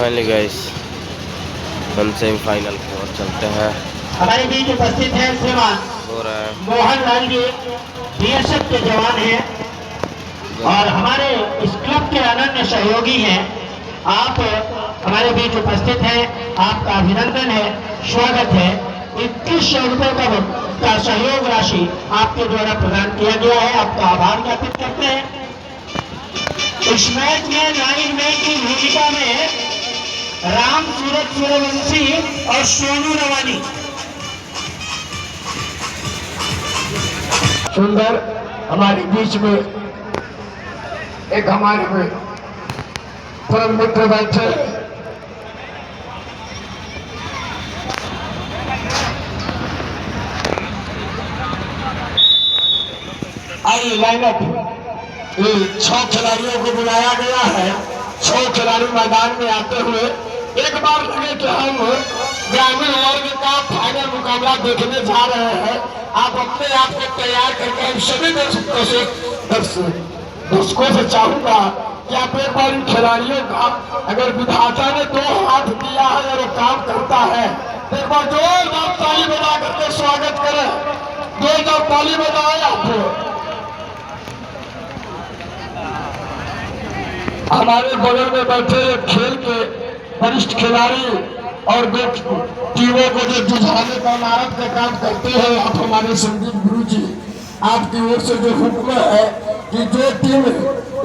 Finally guys हम semifinal की ओर चलते हैं। हमारे बीच उपस्थित है श्रीमान मोहन लाल जी, बीएसएफ के जवान हैं और हमारे इस क्लब के अनन्य सहयोगी हैं। आप हमारे बीच उपस्थित हैं, आपका अभिनंदन है, स्वागत है। 2100 रुपये का सहयोग राशि आपके द्वारा प्रदान किया गया है, आपका आभार ज्ञापित करते हैं। इस मैच में लाइन मैन की भूमिका में राम सूरज सूर्यवंशी और सोनू रवानी। सुंदर हमारे बीच में एक हमारे में परम मित्र बैठे। आइए लाइनअप। ये 6 खिलाड़ियों को बुलाया गया है। 6 खिलाड़ी मैदान में आते हुए एक बार लगे कि हम ग्रामीण वर्ग का फाइनल मुकाबला देखने जा रहे हैं। आप अपने आप को तैयार करके हम सभी दर्शकों से चाहूंगा कि आप एक बार इन खिलाड़ियों का, अगर विधाता ने 2 हाथ दिया है और वो काम करता है, तो एक बार जोरदार ताली बजा करके स्वागत करें। जोरदार ताली बजाए आप। हमारे बगल में बैठे खेल के वरिष्ठ खिलाड़ी और टीमों को जो जुझाने का इमारत का काम करते हैं, आप हमारे संदीप गुरु जी, आपकी ओर से जो हुक्म है कि जो टीम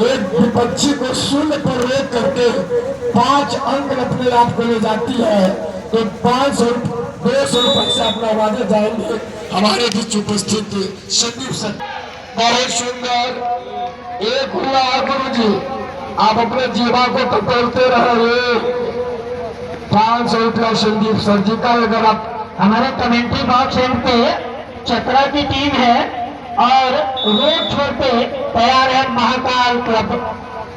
एक विपक्षी को 0 पर रोक करके 5 अंक अपने आप को ले जाती है, तो 500 200 रुपये से अपना वादे जाएंगे। हमारे बीच उपस्थित संदीप सर, बहुत सुंदर एक हुआ गुरु जी, आप अपने जीवा को टटोलते रहे। 500 रुपया संदीप सर जी का। अगर आप हमारे कमेंट्री बॉक्स एंड पे चतरा की टीम है और रोड छोर पे तैयार है महाकाल क्लब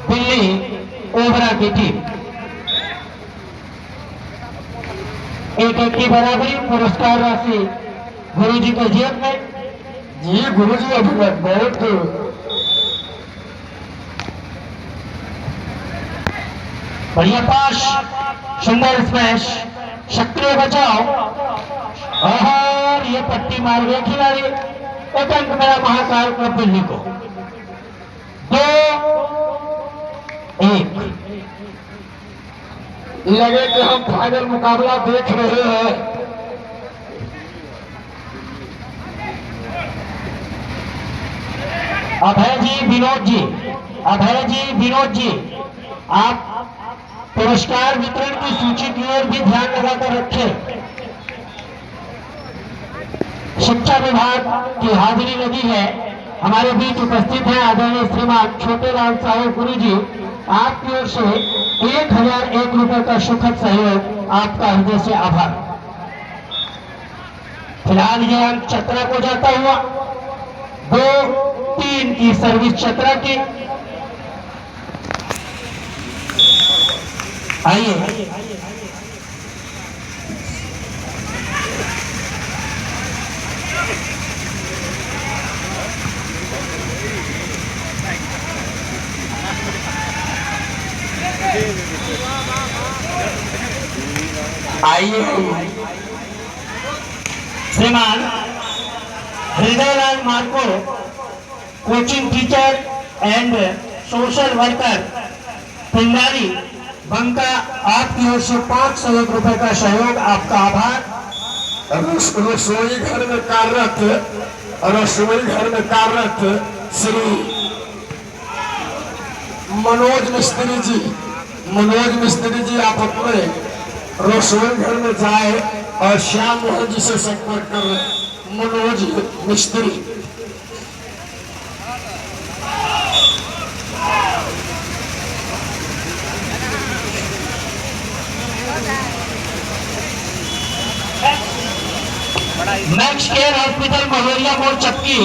दिल्ली ओबरा की टीम। 1-1 की बराबरी, पुरस्कार राशि गुरु जी के जेब में। जी गुरु जी अभी बहुत बढ़िया पास, सुंदर स्मैश, सक्रिय बचाव और ये पट्टी मार गया खिलाड़ी। 1 अंक मेरा महाकाल क्लब दिल्ली को। 2-1 लगे कि हम फाइनल मुकाबला देख रहे हैं। अभय जी विनोद जी, अभय जी विनोद जी, आप पुरस्कार वितरण की सूची की ओर भी ध्यान लगाकर रखें। शिक्षा विभाग की हाजिरी लगी है। हमारे बीच उपस्थित हैं आदरणीय श्रीमान छोटे लाल साहब गुरु जी, आपकी ओर से 1001 रुपये का सुखद सहयोग, आपका हृदय से आभार। फिलहाल ये अंक चतरा को जाता हुआ। 2-3 की सर्विस चतरा की। आइए श्रीमान Hridaylal Marko, coaching teacher and social worker Pindari Banka, आपकी ओर से 501 रुपये का सहयोग, आपका आभार। रसोई घर में कार्यरत श्री मनोज मिस्त्री जी, आप अपने रसोई घर में जाए और श्याम मोहन जी से संपर्क करें। मनोज मिस्त्री। मैक्स केयर हॉस्पिटल महोरिया मोड़ चक्की,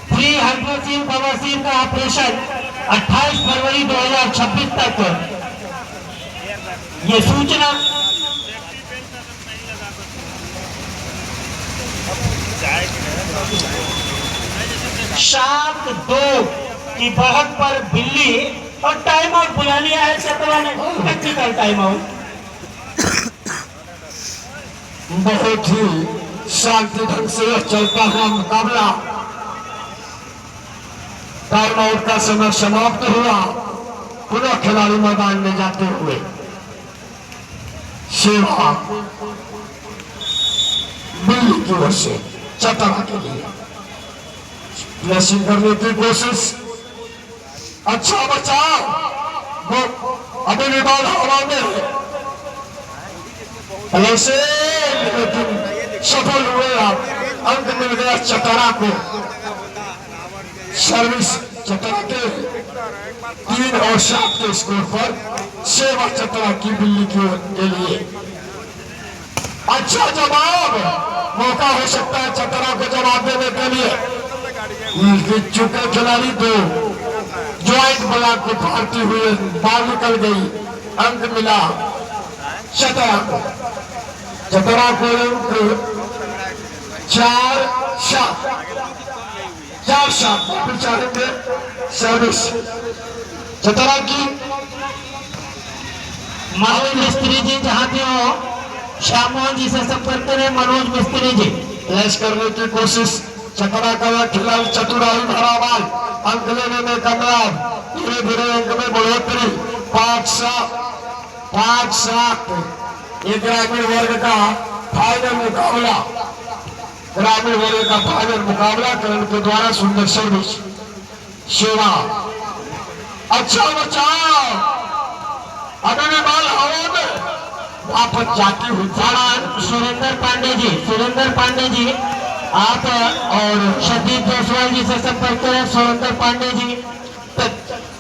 फ्री हाइड्रोसिन बवासीर का ऑपरेशन 28 फरवरी 2026 तक। ये सूचना शाम 2 की बढ़त पर बिल्ली और टाइम आउट बुला लिया है चतरा ने, टेक्निकल टाइम आउट। बहुत ही शांति ढंग से चलता हुआ मुकाबला, टाइम आउट का समय समाप्त हुआ। पुनः खिलाड़ी मैदान में जाते हुए सेवा दिल्ली की ओर से चतरा के लिए प्लेसिंग करने की कोशिश। अच्छा बचाव, वो अभी भी बॉल हवा में है, ऐसे लेकिन सफल हुए। आप अंक मिल गया चतरा को। सर्विस चतरा के 3 और 7 के स्कोर पर सेवा चतरा की दिल्ली के लिए। अच्छा जवाब, मौका हो सकता है चतरा को जवाब देने के लिए। जीत चुके खिलाड़ी दो ज्वाइंट ब्लॉक को फाड़ती हुए बाहर निकल गई। अंक मिला चतरा को। चतरा को 4-7 फिर चाहेंगे सर्विस चतरा की। मनोज मिस्त्री जी जहाँ भी हो, श्याम मोहन जी से संपर्क करें। मनोज मिस्त्री जी प्लेस करने की कोशिश। चतरा का खिलाड़ी चतुराई भरावाल, अंक लेने में कामयाब। धीरे धीरे अंक में बढ़ोतरी। 5-7 ये ग्रामीण वर्ग का फाइनल मुकाबला। ग्रामीण वर्ग का फाइनल मुकाबला करण के द्वारा सुंदर सर्विस सेवा। अच्छा बचाव, अभी भी बॉल हवा में वापस जाती हुई। सुरेंद्र पांडे जी आप और शदीद जायसवाल जी से संपर्क करें। सुरेंद्र पांडे जी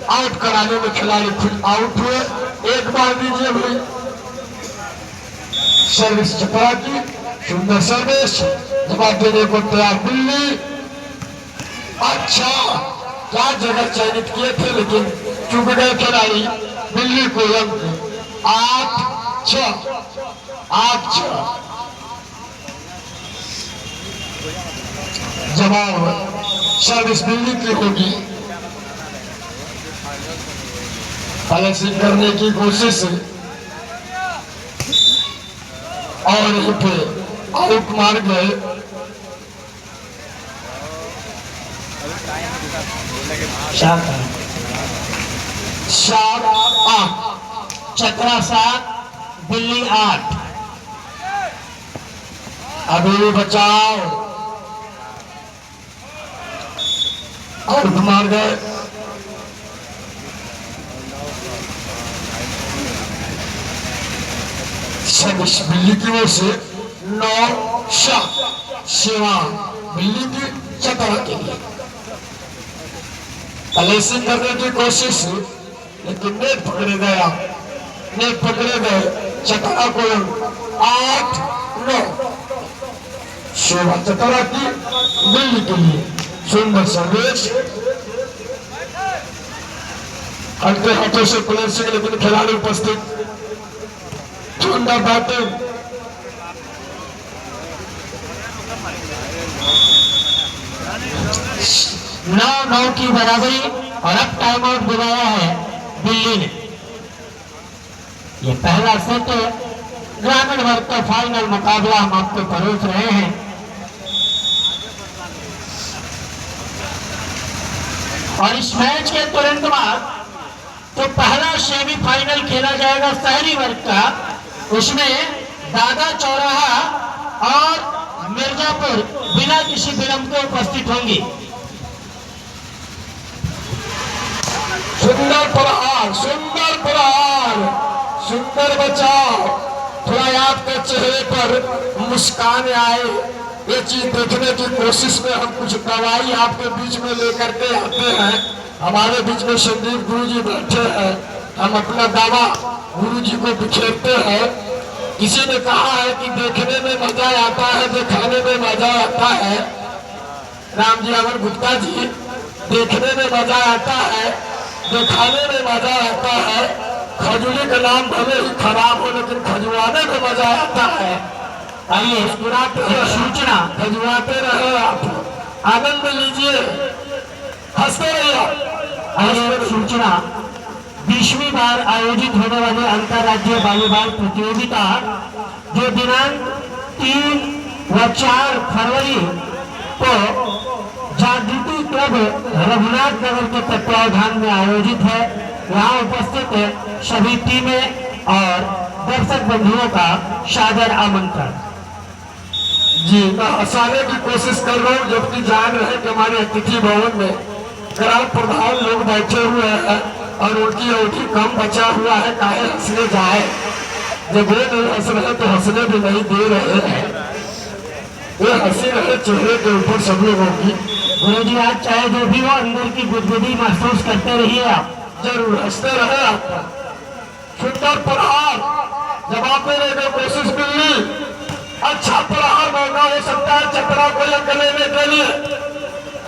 आउट कराने में खिलाड़ी खुद आउट हुए। एक बार दीजिए भाई। सर्विस चतरा की सुंदर सर्विस, जवाब देने को तैयार दिल्ली। अच्छा क्या जगह चयनित किए थे लेकिन चूक गए खिलाड़ी। दिल्ली को अंक 8-6। जवाब सर्विस दिल्ली की होगी। बैलेंसिंग करने की कोशिश और यहीं पे आउट मार गए। चतरा 7 दिल्ली 8। अभी भी बचाओ, आउट मार गए। सर्विस दिल्ली की ओर से 9-7 सेवा दिल्ली की चतरा के लिए। प्लेसिंग करने की कोशिश लेकिन नेट पकड़े गया। नेट पकड़े गए। चतरा को 8-9 सेवा चतरा की दिल्ली के लिए। सुंदर सर्विस, हल्के हाथों से प्लेसिंग लेकिन खिलाड़ी उपस्थित। सुंदर बैटिंग। 9-9 की बराबरी और अब टाइम आउट बुलाया है दिल्ली ने। ये पहला सेट ग्रामीण वर्ग का फाइनल मुकाबला हम आपको परोस रहे हैं। और इस मैच के तुरंत बाद तो पहला सेमीफाइनल खेला जाएगा शहरी वर्ग का। उसमें दादा चौराहा और मिर्जापुर बिना किसी विलंब के उपस्थित होंगी। सुंदर प्रहार, सुंदर प्रहार, सुंदर बचाव। थोड़ा आपके चेहरे पर मुस्कान आए। ये चीज देखने की कोशिश में हम कुछ दवाई आपके बीच में लेकर के आते हैं। हमारे बीच में संदीप गुरु जी बैठे हैं। हम अपना दावा गुरु जी को बिखेरते हैं। किसी ने कहा है कि देखने में मजा आता है, दिखाने में मजा आता है। राम जी अमर गुप्ता जी, देखने में मजा आता है, दिखाने में मजा आता है। खजूरी का नाम भले ही खराब हो लेकिन खजुआने में मजा आता है। आइए सूचना खजुआते रहे आप, आनंद लीजिए, हंसते रहिए। आइए सूचना 20वीं बार आयोजित होने वाली अंतर्राज्यीय वॉलीबॉल प्रतियोगिता जो दिनांक 3 व 4 फरवरी को जागृति क्लब रघुनाथ नगर के तत्वावधान में आयोजित है। यहाँ उपस्थित सभी टीमें और दर्शक बंधुओं का सादर आमंत्रण। जी, मैं हंसाने की कोशिश कर रहा हूँ, जबकि जान रहे कि हमारे अतिथि भवन में ग्राम प्रधान लोग बैठे हुए हैं और उनकी अवधि कम बचा हुआ है। काहे हंसने जाए, जब वे नहीं हंस रहे तो हंसने भी नहीं दे रहे हैं। वे हंसी रहे चेहरे के ऊपर सब लोगों की। गुरु जी, आज चाहे जो भी हो, अंदर की गुदगुदी महसूस करते रहिए। आप जरूर हंसते रहे। आपका सुंदर प्रहार जवाब देने की कोशिश मिली। अच्छा प्रहार महंगा हो सकता है चतरा को अंक लेने के लिए।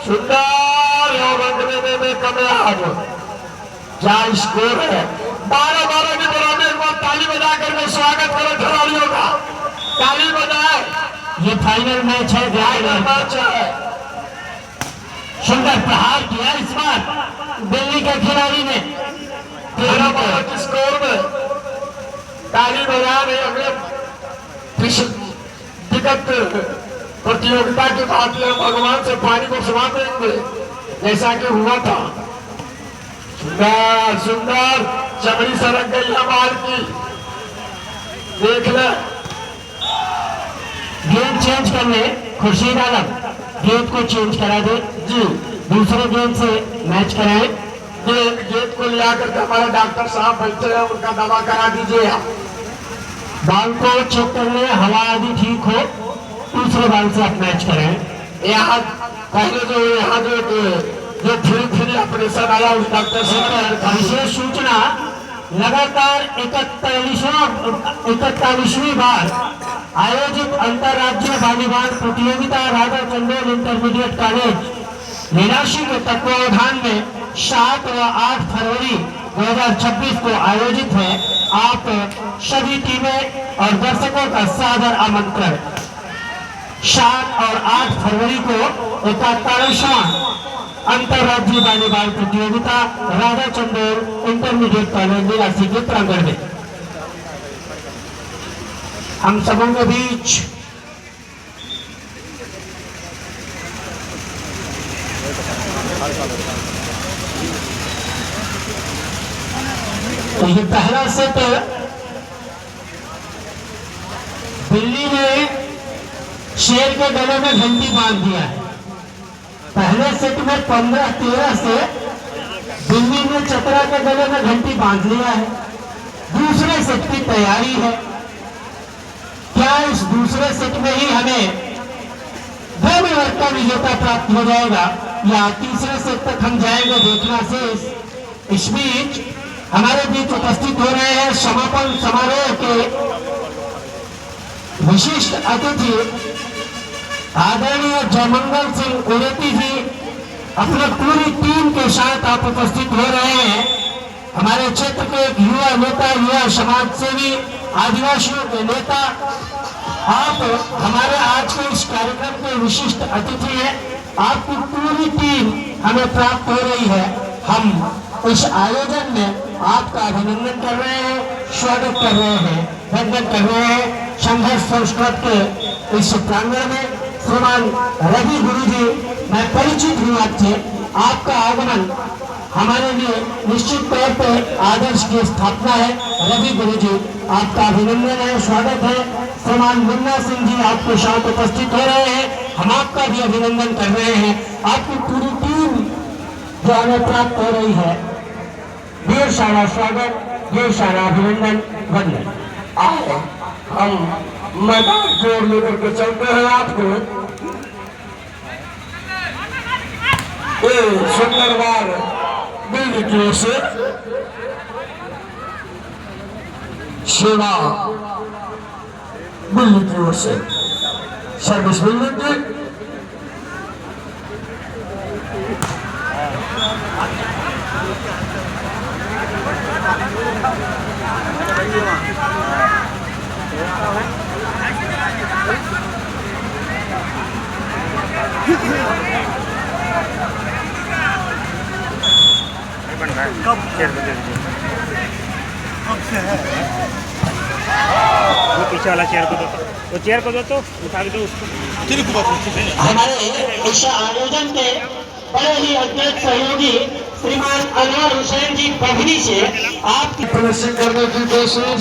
सुंदर और अंक लेने में कामयाब। क्या स्कोर है? 12-12 की बराबरी। एक बार ताली बजा करके स्वागत करो खिलाड़ियों का। ताली बजाए। ये फाइनल मैच है, मैच है। सुंदर प्रहार किया इस बार दिल्ली के खिलाड़ी ने। 13-12 के स्कोर में ताली बजा रहे। अगले टिकट प्रतियोगिता के बाद भगवान से पानी को सुना देंगे, जैसा कि हुआ था। सुंदर सुंदर चमड़ी सरक गई है बाल की। देख ले। गेंद चेंज करने खुर्शीद आलम, गेंद को चेंज करा दे जी। दूसरे गेंद से मैच कराए। गेंद को लिया करके हमारे डॉक्टर साहब बैठे हैं, उनका दवा करा दीजिए आप। बॉल को चेक कर ले, हवा आदि ठीक हो, दूसरे बॉल से आप मैच कराएं। यहाँ पहले जो धीरे ऑपरेशन आया उस डॉक्टर साहब। विशेष सूचना, लगातार 41वीं बार आयोजित अंतर्राज्यीय वॉलीबॉल प्रतियोगिता राधा चंदेल इंटरमीडिएट कॉलेज निराशी के तत्वावधान में 7 व 8 फरवरी 2026 को आयोजित है। आप सभी टीमें और दर्शकों का सादर आमंत्रण। 7 और 8 फरवरी को 41वां अंतर्राज्यीय वॉलीबॉल प्रतियोगिता राधा चंदेल इंटरमीडिएट कॉलेज निराशी के प्रांगण में। हम सबों के बीच तो ये पहला सेट दिल्ली ने शेर के गले में घंटी बांध दिया है। पहले सेट में 15-13 से दिल्ली ने चतरा के गले में घंटी बांध लिया है। दूसरे सेट की तैयारी है। क्या इस दूसरे सेट में ही हमें 2 मिनट का विजेता प्राप्त हो जाएगा या तीसरे सेट तक हम जाएंगे, देखना शेष। इस बीच हमारे बीच उपस्थित हो रहे हैं समापन समारोह के विशिष्ट अतिथि आदरणीय जयमंगल सिंह उरेती जी। अपने पूरी टीम के साथ आप उपस्थित हो रहे हैं। हमारे क्षेत्र के एक युवा नेता, युवा समाज सेवी, आदिवासियों के नेता। आप हमारे आज के इस कार्यक्रम के विशिष्ट अतिथि हैं। आपकी पूरी टीम हमें प्राप्त हो रही है। हम इस आयोजन में आपका अभिनंदन कर रहे हैं, स्वागत कर रहे हैं, वंदन कर रहे हैं। संघर्ष संस्कृत के इस प्रांगण में श्रीमान रवि गुरु जी, मैं परिचित हूँ आपसे। आपका आगमन हमारे लिए निश्चित तौर पर आदर्श की स्थापना है। रवि गुरु जी, आपका अभिनंदन है, स्वागत है। श्रीमान मुन्ना सिंह जी आपके साथ उपस्थित हो रहे हैं, हम आपका भी अभिनंदन कर रहे हैं। आपकी पूरी टीम जो हमें प्राप्त हो रही है, ढेर सारा स्वागत, ढेर सारा अभिनंदन, वंदन। आए हम मैदान जोड़ लेकर के चलते हैं आपको। सुंदर बार दिल्ली की ओर से सेवा, दिल्ली की ओर से सर्विस मिलने की। कब वो पीछे वाला चेयर को दो, वो चेयर को दो तो उठा के दो उसको। हमारे इस आयोजन के बड़े ही अध्यक्ष सहयोगी श्रीमान अनवर हुसैन जी बभनी से आपकी फिनिशिंग करने की कोशिश,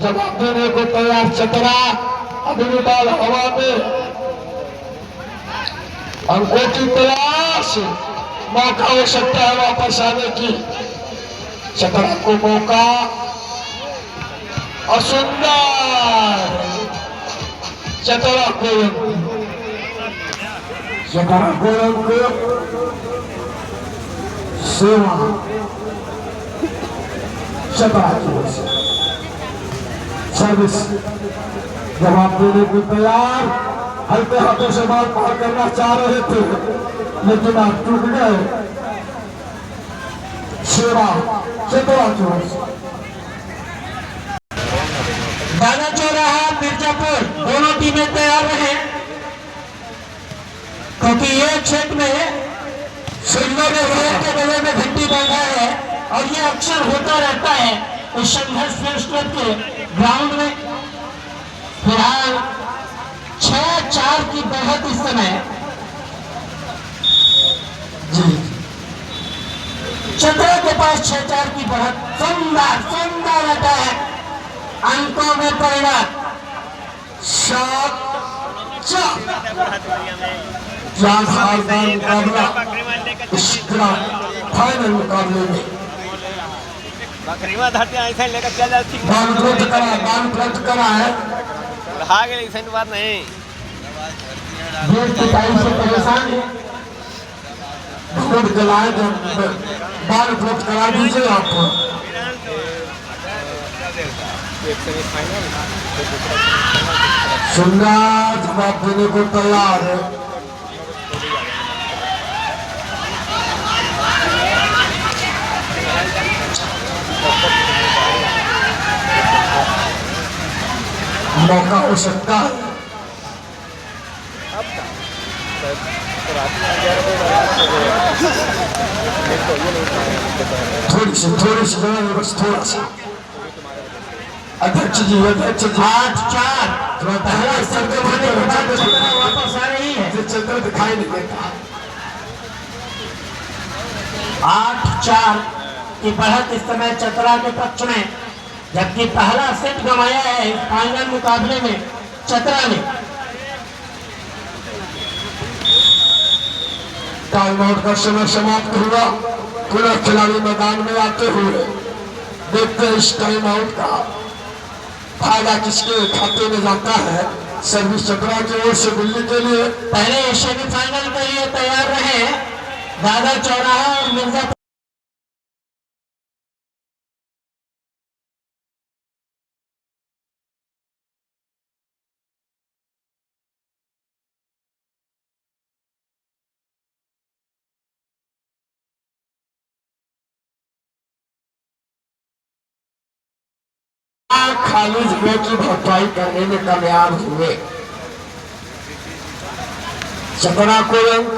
जवाब देने को तैयार चतरा, अभी बाल हवा में, अंकों की तलाश, मौका हो सकता है वापस आने की, चतरा को मौका, और सुंदर चतरा को सेवा चतरा की ओर से सर्विस, जवाब देने को तैयार, हल्के हाथों से बाल पार करना चाह रहे थे लेकिन आप टूट गए। सेवा चतरा की ओर से दाना चौराहा मिर्जापुर दोनों टीमें तैयार रहे, क्योंकि ये क्षेत्र में सुंदर के गले में घंटी बांधा है और ये अक्सर होता रहता है इस संघर्ष प्रेस क्लब के ग्राउंड में। फिलहाल 6-4 की बढ़त इस समय जी चतरा के पास 6-4 की बढ़त। सुंदर सुंदर अटैक, अंकों में परिणत, शॉट मुकाबला इस फाइनल मुकाबले में दान उपलब्ध करा है। देश की टाइम से परेशान है, वोट जलाए तो दान उपलब्ध करा दीजिए आपको। सुंदर जवाब देने को तैयार है। मौका हो सकता है, थोड़ी सी जगह में बस थोड़ा सा। अध्यक्ष जी 8-4 पहला स्तर के वापस आ रही है, चंद्र दिखाई नहीं देता। 8-4 की बढ़त इस समय चतरा के पक्ष में, जबकि पहला सेट गंवाया है इस फाइनल मुकाबले में चतरा ने। टाइम आउट का समय समाप्त हुआ, पुनः खिलाड़ी मैदान में आते हुए देखते हैं इस टाइम आउट का फायदा किसके खाते में जाता है। सर्विस चतरा की ओर से दिल्ली के लिए पहले सेमीफाइनल के लिए तैयार रहे दादा चौराहा और मिर्जापुर। खाली जगह की भरपाई करने में कामयाब हुए। चतरा को अंक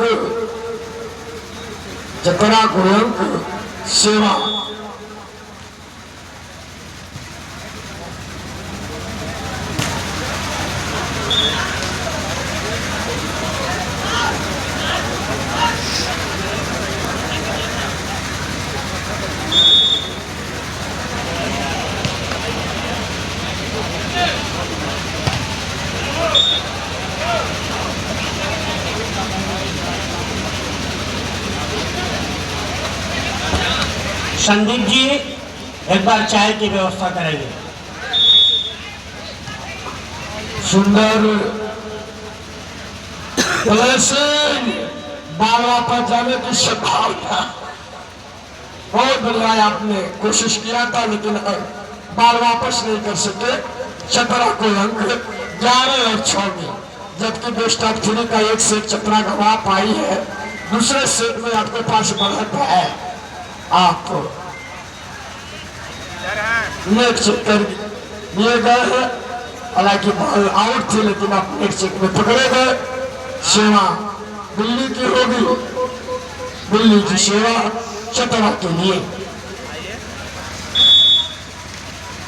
सेवा संदीप जी एक बार चाय की व्यवस्था करेंगे। सुंदर बाल वापस जाने की संभावना, बहुत बढ़िया आपने कोशिश किया था लेकिन बाल वापस नहीं कर सके। चतरा को अंक 11 और 6 में, जबकि बेस्ट ऑफ 3 का एक सेट चतरा गवा पाई है। दूसरे सेट में आपके पास बढ़त है, आप नेट चेक कर लिए गए हैं। हालांकि बॉल आउट थी लेकिन आप नेट चेक में पकड़े गए। सेवा दिल्ली की होगी, दिल्ली की सेवा चतरा के लिए।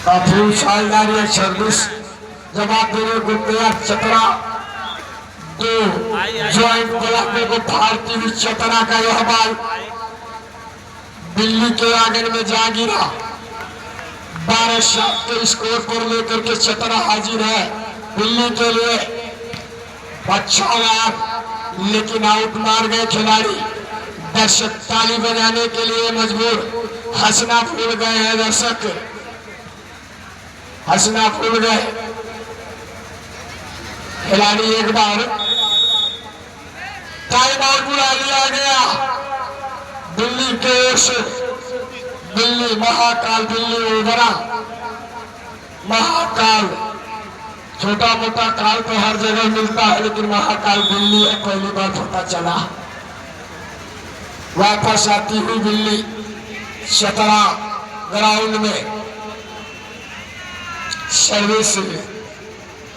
काफी शानदार ये सर्विस जवाब देने को तैयार। चतरा दो ज्वाइंट बुलाने को भारतीय हुई चतरा का यह बाल दिल्ली के आंगन में जा गिरा। 12 शॉट के स्कोर पर लेकर के चतरा हाजिर है दिल्ली के लिए। अच्छा यार, लेकिन आउट मार गए खिलाड़ी। दर्शक ताली बजाने के लिए मजबूर। हंसना भूल गए हैं दर्शक, हंसना भूल गए खिलाड़ी। एक बार टाइम आउट बुला लिया गया दिल्ली की ओर से। दिल्ली महाकाल, दिल्ली उभरा महाकाल। छोटा मोटा काल तो हर जगह मिलता है, लेकिन महाकाल दिल्ली है, पहली बार पता चला। वापस आती हुई दिल्ली चतरा ग्राउंड में सर्विस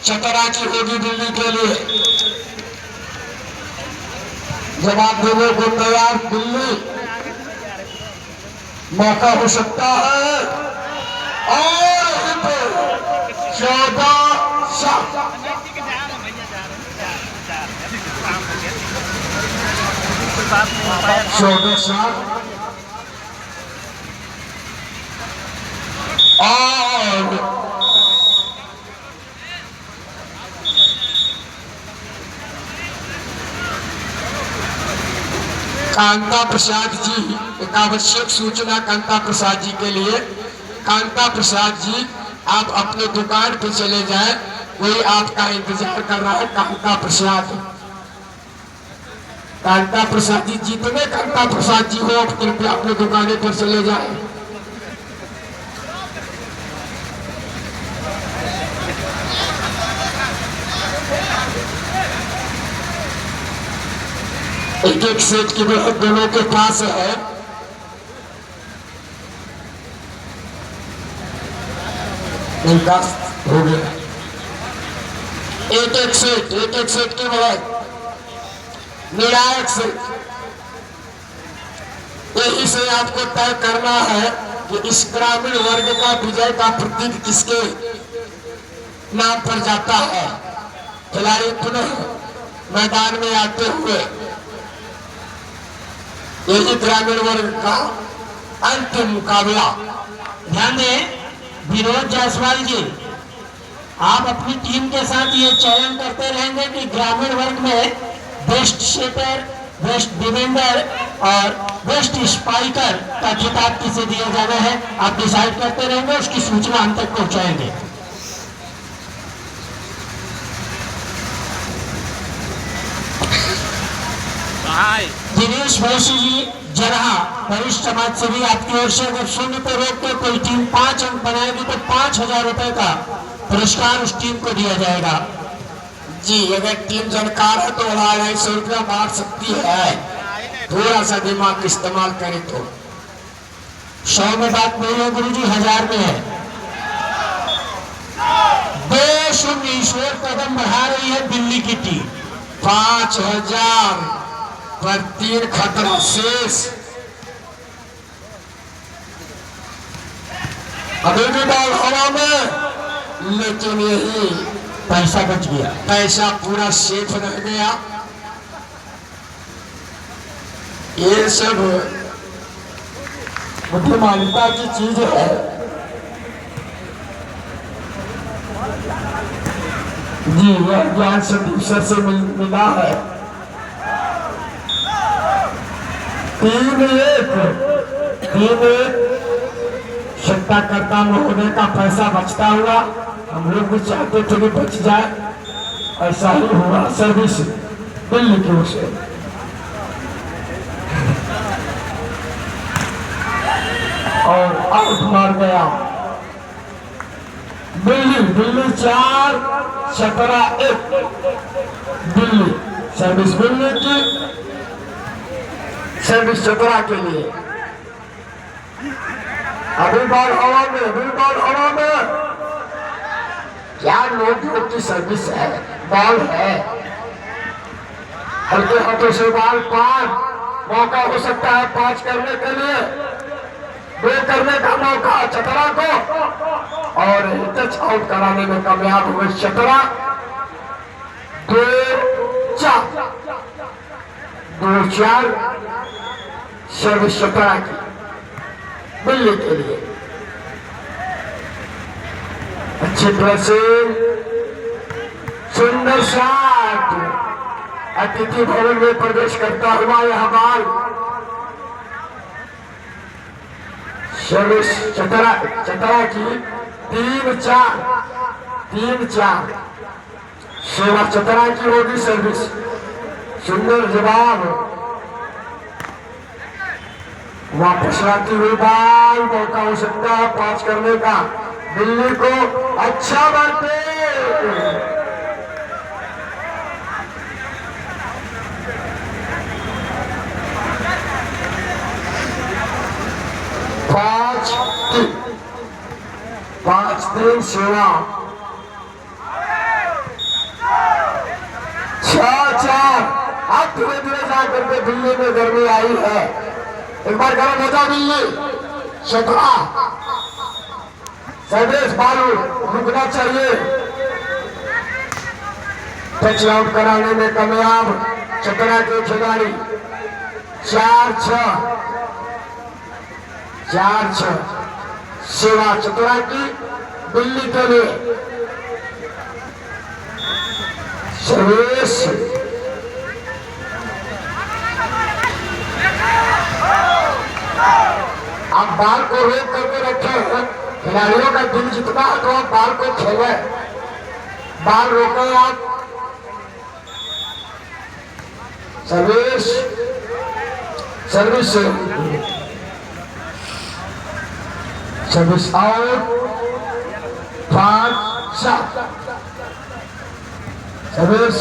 चतरा की होगी दिल्ली के लिए। जवाब देने को तैयार दिल्ली, मौका हो सकता है। और 14 साल और कांता प्रसाद जी, एक आवश्यक सूचना कांता प्रसाद जी के लिए। कांता प्रसाद जी, आप अपने दुकान पे चले जाएं, कोई आपका इंतजार कर रहा है। कांता प्रसाद, कांता प्रसाद जी, जितने कांता प्रसाद जी हो आप कृपया अपने दुकाने पर चले जाएं। एक एक सेट की बढ़त दोनों के पास है। हो गया एक एक सेट की बढ़त, निर्णायक सेट। यही से आपको तय करना है कि इस ग्रामीण वर्ग का विजय का प्रतीक किसके नाम पर जाता है। खिलाड़ी पुनः मैदान में आते हुए यही ग्रामीण वर्ग का अंतिम मुकाबला। ध्यान दें विनोद जायसवाल जी, आप अपनी टीम के साथ ये चयन करते रहेंगे कि ग्रामीण वर्ग में बेस्ट शेटर, बेस्ट डिफेंडर और बेस्ट स्पाइकर का खिताब किसे दिया जाना है। आप डिसाइड करते रहेंगे, उसकी सूचना हम तक पहुंचाएंगे। दिनेश वैश्य जी जरहा, वरिष्ठ समाज सेवी, आपकी ओर से अगर 0 पे रोक के कोई टीम 5 अंक बनाएगी तो 5,000 रुपए का पुरस्कार उस टीम को दिया जाएगा। जी, अगर टीम जानकार है तो 250 रुपया मार सकती है, थोड़ा सा दिमाग इस्तेमाल करें तो। 100 में बात नहीं है गुरु जी, 1000 में है। 2-0 इस ओर कदम बढ़ा रही है दिल्ली की टीम। 5000 पर 3 खतरा शेष। अभी भी बॉल हवा में, लेकिन यही पैसा बच गया, पैसा पूरा सेफ रह गया। ये सब बुद्धिमानिता की चीज है। जी, यह ज्ञान संदीप सर से मिला है। 3-1 सत्ताकर्ता महोदय का पैसा बचता हुआ हम लोग भी चाहते थे कि बच जाए, ऐसा ही हुआ। सर्विस दिल्ली की ओर से और आउट मार गया दिल्ली 4, चतरा 1। दिल्ली सर्विस दिल्ली की, सर्विस चतरा के लिए। अभी बॉल हवा में, बिल्कुल हवा में। क्या नोट की सर्विस है, बॉल है, हल्के हाथों से बॉल पार। मौका हो सकता है 5 करने के लिए। दो करने का मौका चतरा को और टच आउट कराने में कामयाब हुए चतरा। 2-4 सर्विस चतरा की दिल्ली के लिए। अच्छी तरह से सुंदर शॉट अतिथि भवन में प्रवेश करता हुआ यह बॉल सर्विस चतरा की 3-4 सेवा चतरा की होगी सर्विस। सुंदर जवाब वापस आती हुई बॉल मौका हो सकता है 5 करने का दिल्ली को। अच्छा बढ़ते 5-3 सेवा 6-4। अब धीरे धीरे जाकर के दिल्ली में गर्मी आई है। एक बार गर्म हो जाओ दिल्ली। 17 सर्विस बालू रुकना चाहिए। टच आउट कराने में कामयाब चतरा के खिलाड़ी। 4-6 सेवा चतरा की दिल्ली के लिए। सर्विस आप बाल को रोक करके रखे हैं। खिलाड़ियों का दिल जितना है तो आप बाल को खेले, बाल रोके आप। Service out 5-7। सर्विस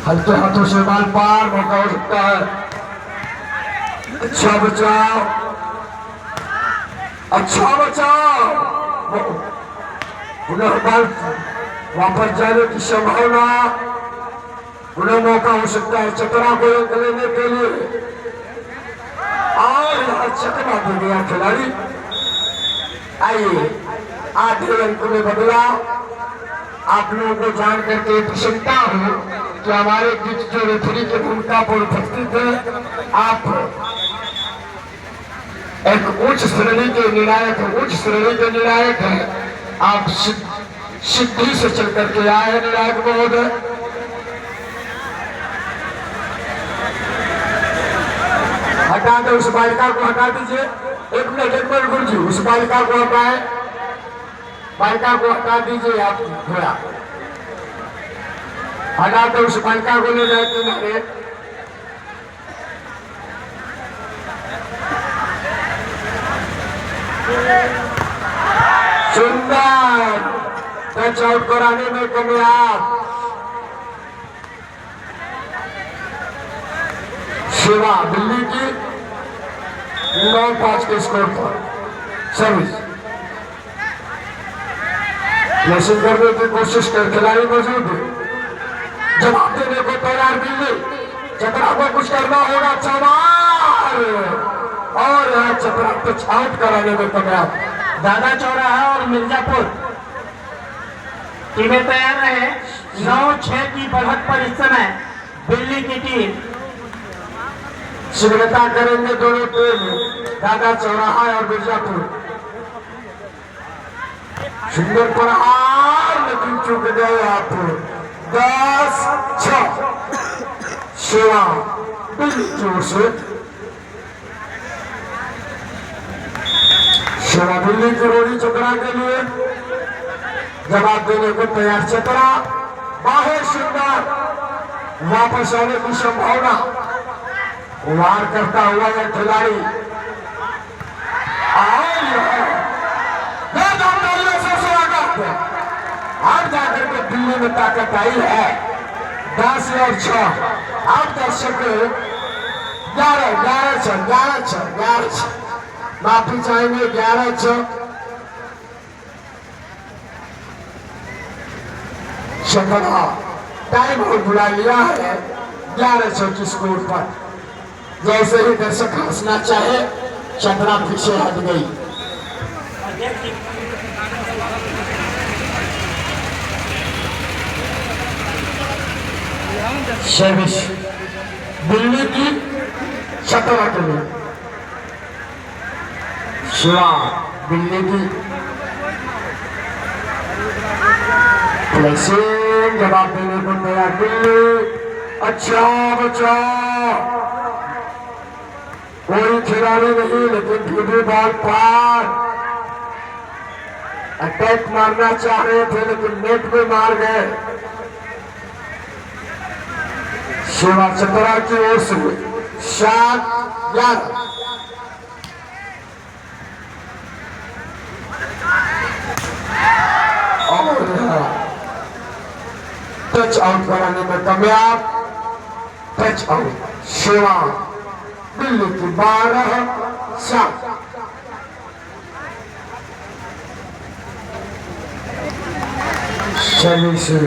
हल्के हाथों से बाल पार मौका हो सकता है। अच्छा बचाव पुनः बाल वापस जाने की संभावना। पुनः मौका हो सकता है चतरा को लेने के लिए। और यहाँ चकमा दे गया खिलाड़ी। आइए 8 अंक में बदला। आप लोगों को जान करके प्रसन्नता हो कि हमारे बीच जो रेफरी की भूमिका पर उपस्थित है, आप एक उच्च श्रेणी के निर्णायक हैं। आप सिद्धि से चल करके आए हैं निर्णायक महोदय। हटा दे उस बालिका को, हटा दीजिए। 1 मिनट गुरुजी, उस बालिका को हटाए, बालिका को हटा दीजिए। आप थोड़ा हटा दे उस बालिका को, ले जाए किनारे। सुंदर टच आउट कराने में कामयाब सेवा दिल्ली की। 9-5 के स्कोर पर सर्विस प्लेसिंग करने की कोशिश कर खिलाड़ी मौजूद है। जवाब देने को तैयार दिल्ली। चतरा को कुछ करना होगा। चमार और यहाँ चतरा टच आउट कराने में कामयाब। दादा चौराहा और मिर्जापुर टीमें तैयार रहे। 9-6 की बढ़त पर इस समय दिल्ली की टीम शीघ्रता करेंगे दोनों टीम, दादा चौराहा और मिर्जापुर। सुंदर प्रहार लेकिन चूक गए आप। 10-6 सेवा दिल्ली की ओर से। सेवा दिल्ली की रोड़ी चतरा के लिए जवाब देने को तैयार। चतरा बाहर सुंदर वापस आने की संभावना। वार करता हुआ यह खिलाड़ी अब जाकर के दिल्ली में ताकत आई है। 10-6 अब दर्शक 11-6 माफी चाहेंगे। 11-6 शतरा टाइम आउट बुला लिया है 11-6 की स्कोर पर। जैसे ही दर्शक हंसना चाहे चतरा पीछे हट गई। सर्विस दिल्ली की चतरा के लिए शिवा दिल्ली की जवाब देने को तैयार। दिल्ली अच्छा बचा, कोई खिलाड़ी नहीं, लेकिन फिर भी बॉल पार। अटैक मारना चाह रहे थे लेकिन नेट में मार गए। शिवा चतरा की ओर से 7-11। टच आउट कराने में कामयाब। टच आउट शिवा दिल्ली की 12-7। चलिए से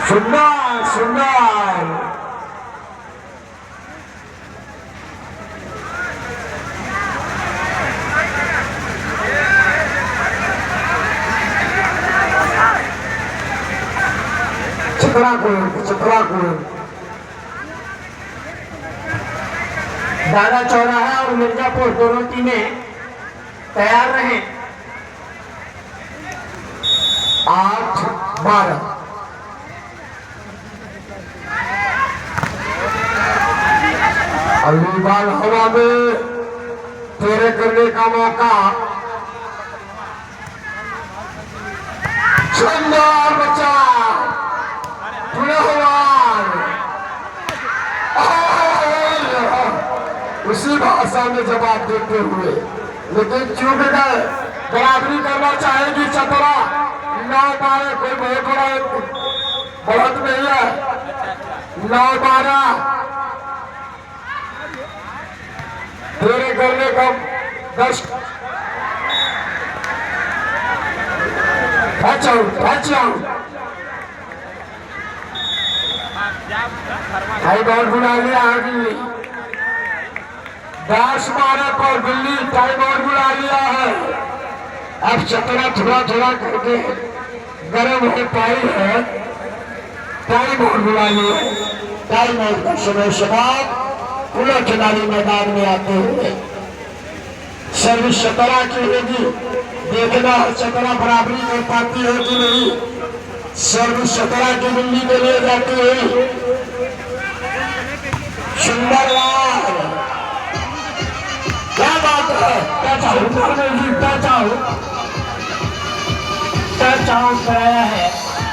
सुंदर सुंदर चित्राकुल दादा चौराहा और मिर्जापुर दोनों टीमें तैयार रहे। 8-12। अगली बार हवा में तेरे करने का मौका। शानदार बचा, उसी भाषा में जवाब देते हुए, लेकिन चूक गए। बराबरी करना चाहेगी चतरा। 9-12 कोई बहुत बड़ा बढ़त नहीं है। 9-12 तेरे करने का 10। Touch out. टाइम आउट बुला लिया आगे। 10-12 पर दिल्ली टाइम आउट बुला लिया है। अब चतरा थोड़ा करके गर्म हो पाई है। टाइम आउट बुला लिया। टाइम आउट का समय समाप्त। पूरा खिलाड़ी मैदान में आते हुए सर्विस चतरा की होगी। देखना चतरा बराबरी कर पाती है कि नहीं। सर्विस चतरा की दिल्ली के लिए जाती है। सुंदर लाल, क्या बात है। टच आउट कराया है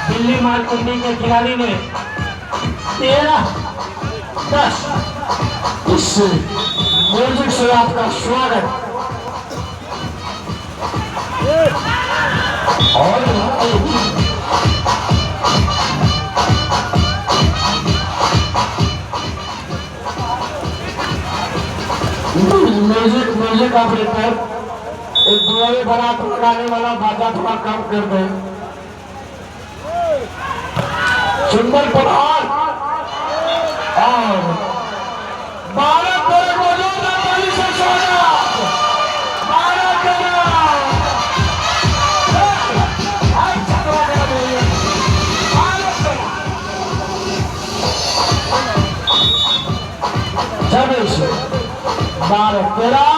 दिल्ली मालकुंडी के खिलाड़ी ने। 13-10। इस म्यूजिक से आपका स्वागत। और म्यूजिक ऑपरेटर एक दुआरे बना लगाने वाला बाजा थोड़ा कम कर दे। सुंदर प्रहार और 12 मौजूद है। 12-13।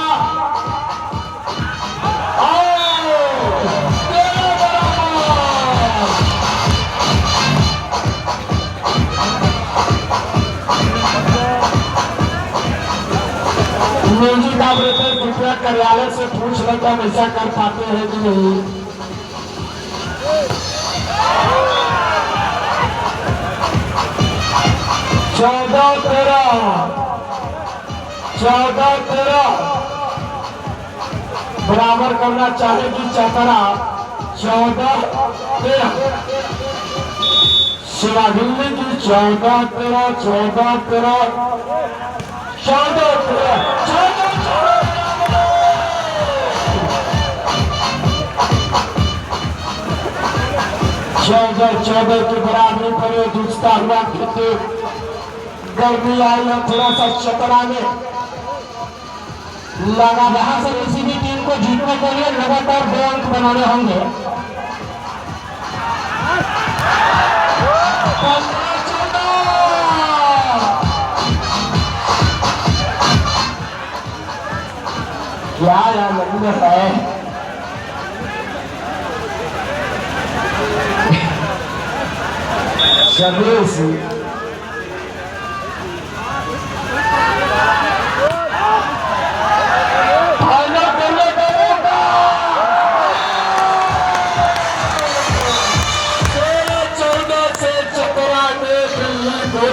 म्यूजिक ऑपरेटर कृपया कार्यालय से पूछ ले कि हम ऐसा कर पाते हैं कि नहीं। चौदह तेरह बराबर करना चाहेगी चतरा। 14-13 शिवा दिल्ली की। 14-13 14 की बराबरी पर जूझता हुआ गर्मी आई है, थोड़ा सा चतरा में लगा। यहाँ से किसी भी टीम को जीतने के लिए लगातार 2 अंक बनाने होंगे। 15-14 क्या यार लगने है। शबीर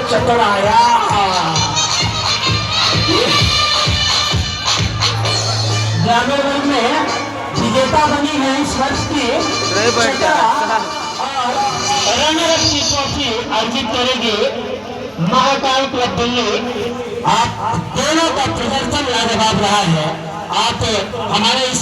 चतुराया ग्रामीण वर्ग में विजेता बनी है इस वर्ष की चतरा और रनर अप की ट्रॉफी अर्जित करेगी महाकाल क्लब दिल्ली। आप दोनों का प्रदर्शन लाजवाब रहा है। आप हमारे इस